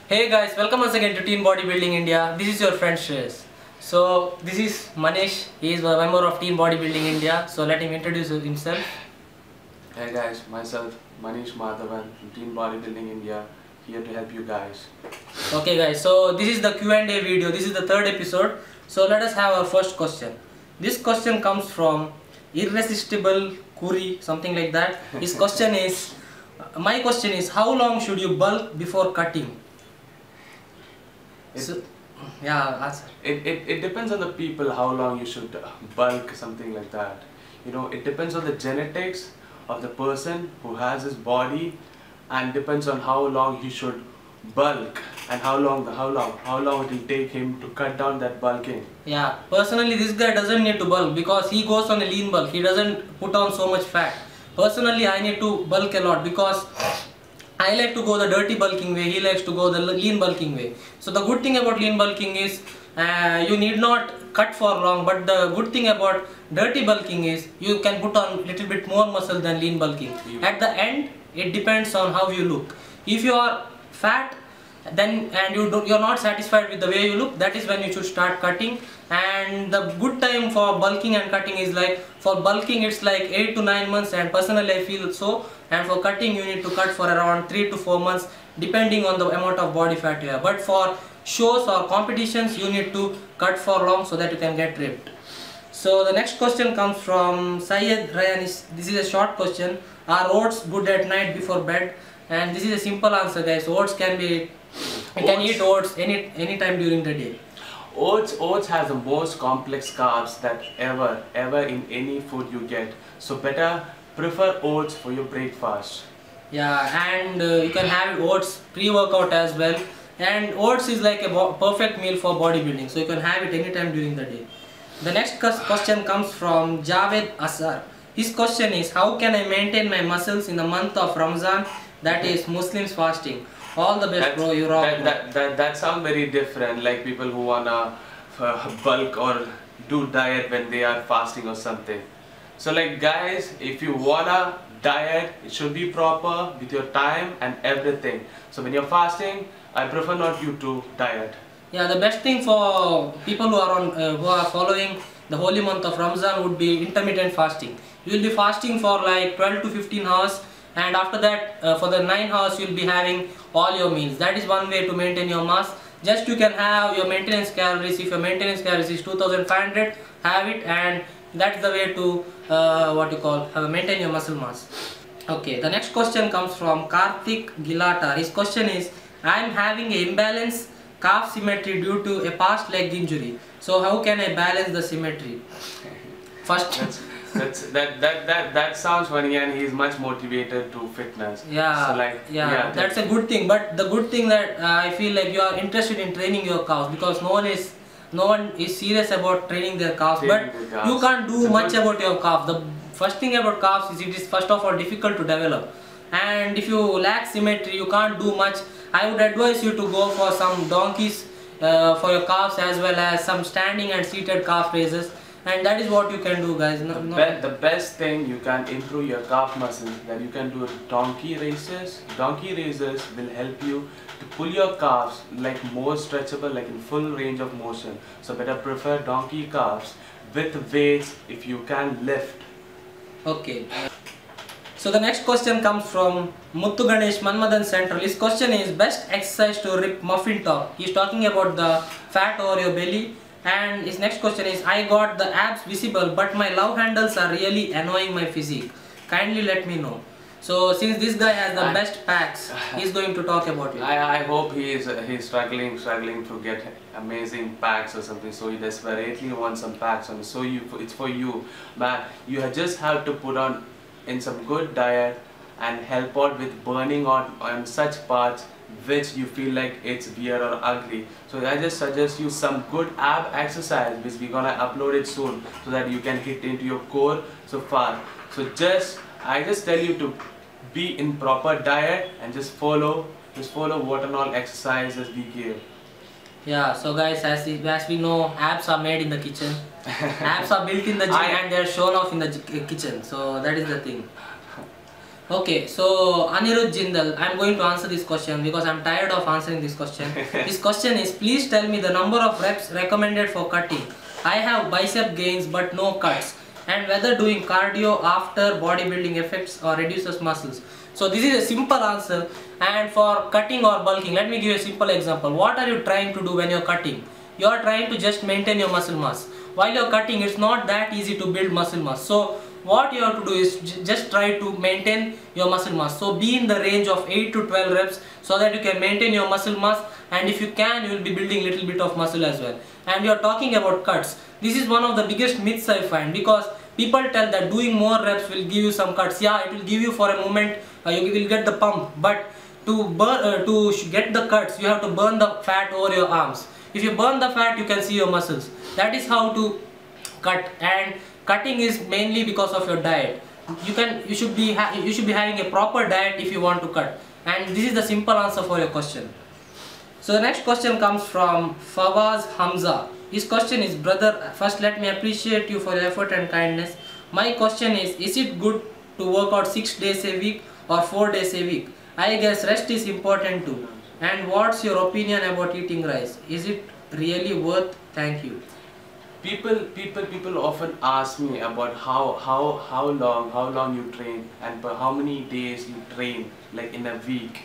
Hey guys, welcome once again to Team Bodybuilding India. This is your friend Shreyas. So this is Manesh. He is a member of Team Bodybuilding India. So let him introduce himself. Hey guys, myself Manesh from Team Bodybuilding India, here to help you guys. Okay guys, so this is the Q&A video. This is the third episode. So let us have our first question. This question comes from Irresistible Kuri, something like that. His question is, my question is, how long should you bulk before cutting? Answer. It depends on the people how long you should bulk, something like that. You know, it depends on the genetics of the person who has his body, and depends on how long he should bulk and how long it will take him to cut down that bulking. Yeah, personally this guy doesn't need to bulk because he goes on a lean bulk. He doesn't put on so much fat. Personally I need to bulk a lot because I like to go the dirty bulking way, he likes to go the lean bulking way. So the good thing about lean bulking is you need not cut for long, but the good thing about dirty bulking is you can put on little bit more muscle than lean bulking. At the end, it depends on how you look. If you are fat then and you're not satisfied with the way you look, that is when you should start cutting. And the good time for bulking and cutting is like, for bulking it's like 8 to 9 months, and personally I feel so, and for cutting you need to cut for around 3 to 4 months depending on the amount of body fat you have. But for shows or competitions you need to cut for long so that you can get ripped. So the next question comes from Syed Ryan. This is a short question. Are oats good at night before bed? And this is a simple answer guys. Oats can be, you can eat oats any time during the day. Oats has the most complex carbs that ever in any food you get. So better prefer oats for your breakfast. Yeah, and you can have oats pre-workout as well. And oats is like a perfect meal for bodybuilding. So you can have it anytime during the day. The next question comes from Javed Asar. His question is, how can I maintain my muscles in the month of Ramzan, that is Muslims fasting? All the best, bro. You rock. That sounds very different, like people who wanna bulk or do diet when they are fasting or something. So like guys, if you wanna diet, it should be proper with your time and everything. So when you're fasting, I prefer not you to diet. Yeah, the best thing for people who are following the holy month of Ramzan would be intermittent fasting. You will be fasting for like 12 to 15 hours, and after that for the 9 hours you will be having all your meals. That is one way to maintain your mass. Just you can have your maintenance calories. If your maintenance calories is 2500, have it, and that's the way to maintain your muscle mass. Okay, the next question comes from Karthik Gilata. His question is, I am having an imbalance calf symmetry due to a past leg injury. So how can I balance the symmetry? First, that sounds funny, and he is much motivated to fitness. Yeah, so like, yeah, that's a good thing. But the good thing that I feel like you are interested in training your calves, because no one is serious about training their calves. But you can't do much about your calf. The first thing about calves is it is first of all difficult to develop, and if you lack symmetry, you can't do much. I would advise you to go for some donkeys for your calves, as well as some standing and seated calf raises, and that is what you can do guys. The best thing you can improve your calf muscle, that you can do donkey raises. Donkey raises will help you to pull your calves like more stretchable, like in full range of motion. So better prefer donkey calves with weights if you can lift. Okay. So the next question comes from Muthu Ganesh Manmadan Central. His question is, best exercise to rip muffin top. He is talking about the fat over your belly. And his next question is, I got the abs visible but my love handles are really annoying my physique. Kindly let me know. So since this guy has the best packs, he is going to talk about it. I hope he's struggling to get amazing packs or something. So he desperately wants some packs on. So it's for you, man. You just have to put on in some good diet and help out with burning on such parts which you feel like it's weird or ugly. So I just suggest you some good ab exercise, which we're gonna upload it soon, so that you can hit into your core so far. So I just tell you to be in proper diet and just follow what and all exercises we give. Yeah, so guys, as we know, abs are made in the kitchen. Abs are built in the gym and they are shown off in the kitchen. So that is the thing. Okay, so Anirudh Jindal, I'm going to answer this question because I'm tired of answering this question. This question is, please tell me the number of reps recommended for cutting. I have bicep gains but no cuts, and whether doing cardio after bodybuilding affects or reduces muscles. So this is a simple answer, and for cutting or bulking, let me give you a simple example. What are you trying to do when you're cutting? You are trying to just maintain your muscle mass. While you're cutting, it's not that easy to build muscle mass. So what you have to do is just try to maintain your muscle mass. So be in the range of 8 to 12 reps so that you can maintain your muscle mass, and if you can, you will be building little bit of muscle as well. And you are talking about cuts. This is one of the biggest myths I find, because people tell that doing more reps will give you some cuts. Yeah, it will give you for a moment, you will get the pump, but to get the cuts, you have to burn the fat over your arms. If you burn the fat, you can see your muscles. That is how to cut. And cutting is mainly because of your diet. You should be having a proper diet if you want to cut. And this is the simple answer for your question. So the next question comes from Fawaz Hamza. His question is, brother, first let me appreciate you for your effort and kindness. My question is it good to work out 6 days a week or 4 days a week? I guess rest is important too. And what's your opinion about eating rice? Is it really worth? Thank you. People often ask me about how long you train and for how many days you train, like in a week.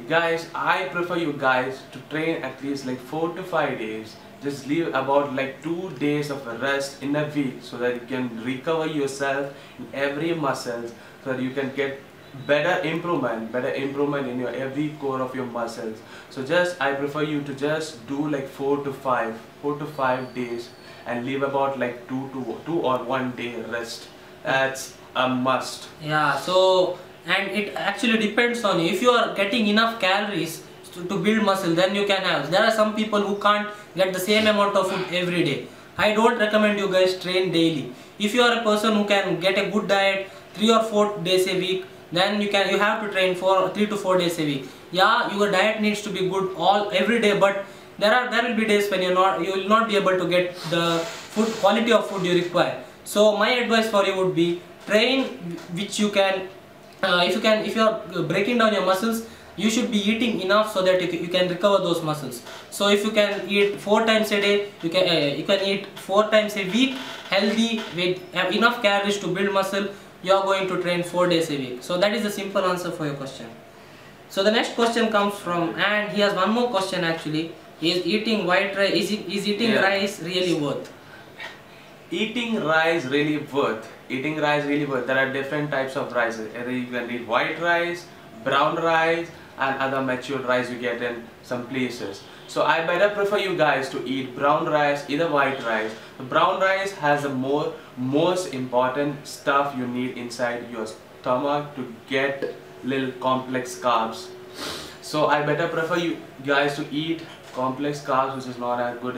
Guys, I prefer you guys to train at least like 4 to 5 days. Just leave about like 2 days of rest in a week so that you can recover yourself in every muscles, so that you can get better improvement in your every core of your muscles. So I prefer you to just do like 4 to 5 days and leave about like 2 or 1 day rest. That's a must. Yeah, so and it actually depends on you. If you are getting enough calories to build muscle, then you can have. There are some people who can't get the same amount of food every day. I don't recommend you guys train daily. If you are a person who can get a good diet 3 or 4 days a week, then you have to train for 3 to 4 days a week. Yeah, your diet needs to be good every day, but there will be days when you will not be able to get the quality of food you require. So my advice for you would be, train which you can. If you are breaking down your muscles, you should be eating enough so that you can recover those muscles. So if you can eat 4 times a day, you can eat 4 times a week, healthy, with enough calories to build muscle. You are going to train 4 days a week. So that is the simple answer for your question. So the next question comes from, and he has one more question actually. Is eating white rice, is eating rice really worth? Eating rice really worth. Eating rice really worth. There are different types of rices. Either you can eat white rice, brown rice, and other matured rice you get in some places. So I better prefer you guys to eat brown rice, either white rice. The brown rice has the most important stuff you need inside your stomach to get little complex carbs. So I better prefer you guys to eat complex carbs, which is not as good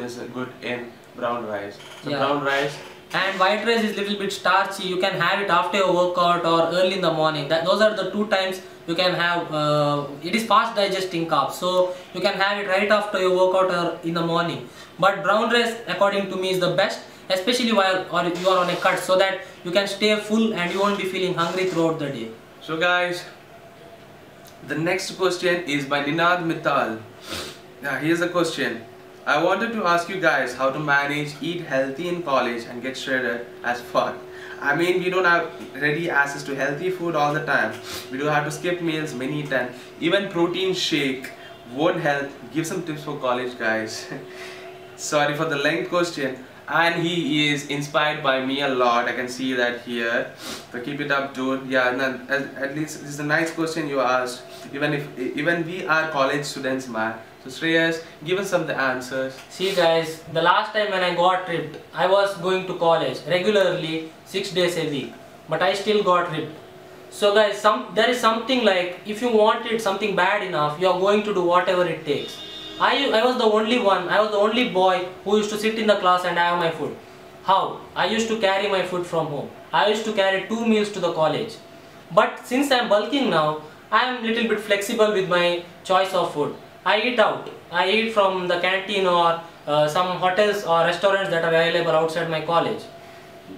in brown rice. So brown rice. And white rice is little bit starchy. You can have it after your workout or early in the morning. Those are the 2 times you can have. It is fast digesting carbs, so you can have it right after your workout or in the morning. But brown rice, according to me, is the best, especially while you are on a cut, so that you can stay full and you won't be feeling hungry throughout the day. So guys, the next question is by Ninad Mittal. Now here's the question. I wanted to ask you guys how to manage eat healthy in college and get shredded as fuck. I mean, we don't have ready access to healthy food all the time. We do have to skip meals many times. Even protein shake won't help. Give some tips for college, guys. Sorry for the length question. And he is inspired by me a lot. I can see that here. So keep it up, dude. Yeah, at least this is a nice question you asked. Even we are college students, man. So Shreyas, give us some of the answers. See guys, the last time when I got ripped, I was going to college regularly 6 days a week, but I still got ripped. So guys, there is something like, if you wanted something bad enough, you are going to do whatever it takes. I was the only boy who used to sit in the class and have my food. How? I used to carry my food from home. I used to carry 2 meals to the college. But since I am bulking now, I am little bit flexible with my choice of food. I eat out. I eat from the canteen or some hotels or restaurants that are available outside my college.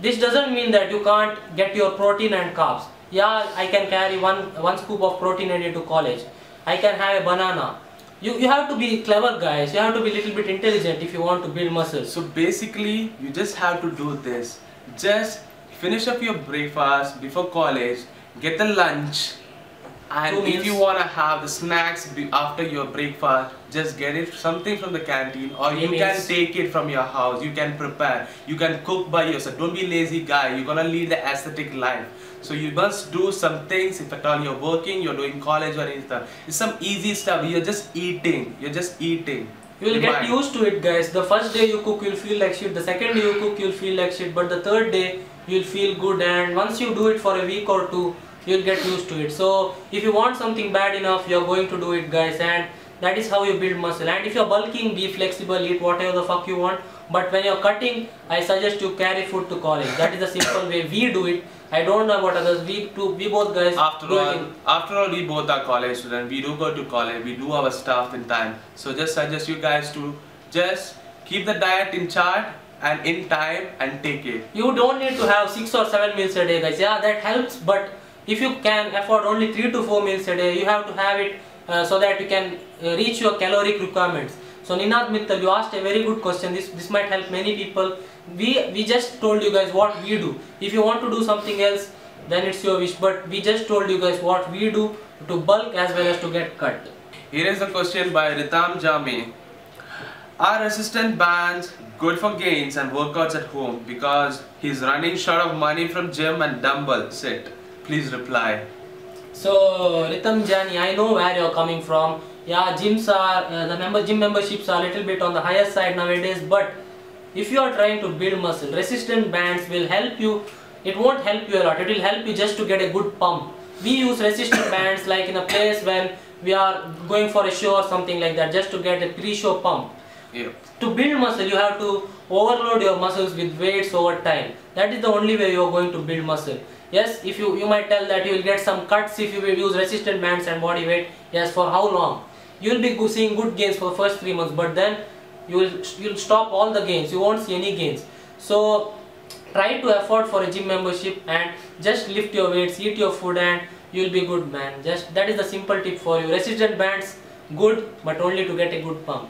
This doesn't mean that you can't get your protein and carbs. Yeah, I can carry one scoop of protein a day to college. I can have a banana. You have to be clever, guys. You have to be a little bit intelligent if you want to build muscles. So basically, you just have to do this. Just finish up your breakfast before college, get the lunch, and Two if meals. you want to have the snacks after your breakfast, just get it something from the canteen, or you can meals. take it from your house. You can prepare, you can cook by yourself. Don't be lazy guy, you're gonna lead the aesthetic life. So you must do some things. If at all you're working, you're doing college or anything, it's some easy stuff. You're just eating, You will get used to it, guys. The first day you cook, you'll feel like shit. The second day you cook, you'll feel like shit. But the third day, you'll feel good. And once you do it for a week or two, you'll get used to it. So if you want something bad enough, you're going to do it, guys. And that is how you build muscle. And if you're bulking, be flexible, eat whatever the fuck you want. But when you're cutting, I suggest you carry food to college. That is the simple way we do it. I don't know about others. We both guys. After all, we both are college students. We do go to college. We do our stuff in time. So just suggest you guys to just keep the diet in chart and in time and take it. You don't need to have 6 or 7 meals a day, guys. Yeah, that helps. But if you can afford only 3 to 4 meals a day, you have to have it so that you can reach your caloric requirements. So Ninad Mittal, you asked a very good question. This might help many people. We just told you guys what we do. If you want to do something else, then it's your wish. But we just told you guys what we do to bulk as well as to get cut. Here is a question by Ritam Jami. Are resistant bands good for gains and workouts at home because he's running short of money from gym and dumbbell sit? Please reply. So Ritam Jani, I know where you're coming from. Yeah, gyms are gym memberships are a little bit on the higher side nowadays, but if you are trying to build muscle, resistant bands will help you. It won't help you a lot. It will help you just to get a good pump. We use resistant bands like in a place when we are going for a show or something like that, just to get a pre-show pump. Yeah. To build muscle, you have to overload your muscles with weights over time. That is the only way you are going to build muscle. Yes, if you might tell that you will get some cuts if you will use resistant bands and body weight. Yes, for how long? You will be seeing good gains for the first 3 months, but then you'll stop all the gains. You won't see any gains. So try to afford for a gym membership and just lift your weights, eat your food, and you'll be good, man. Just that is the simple tip for you. Resistant bands good, but only to get a good pump.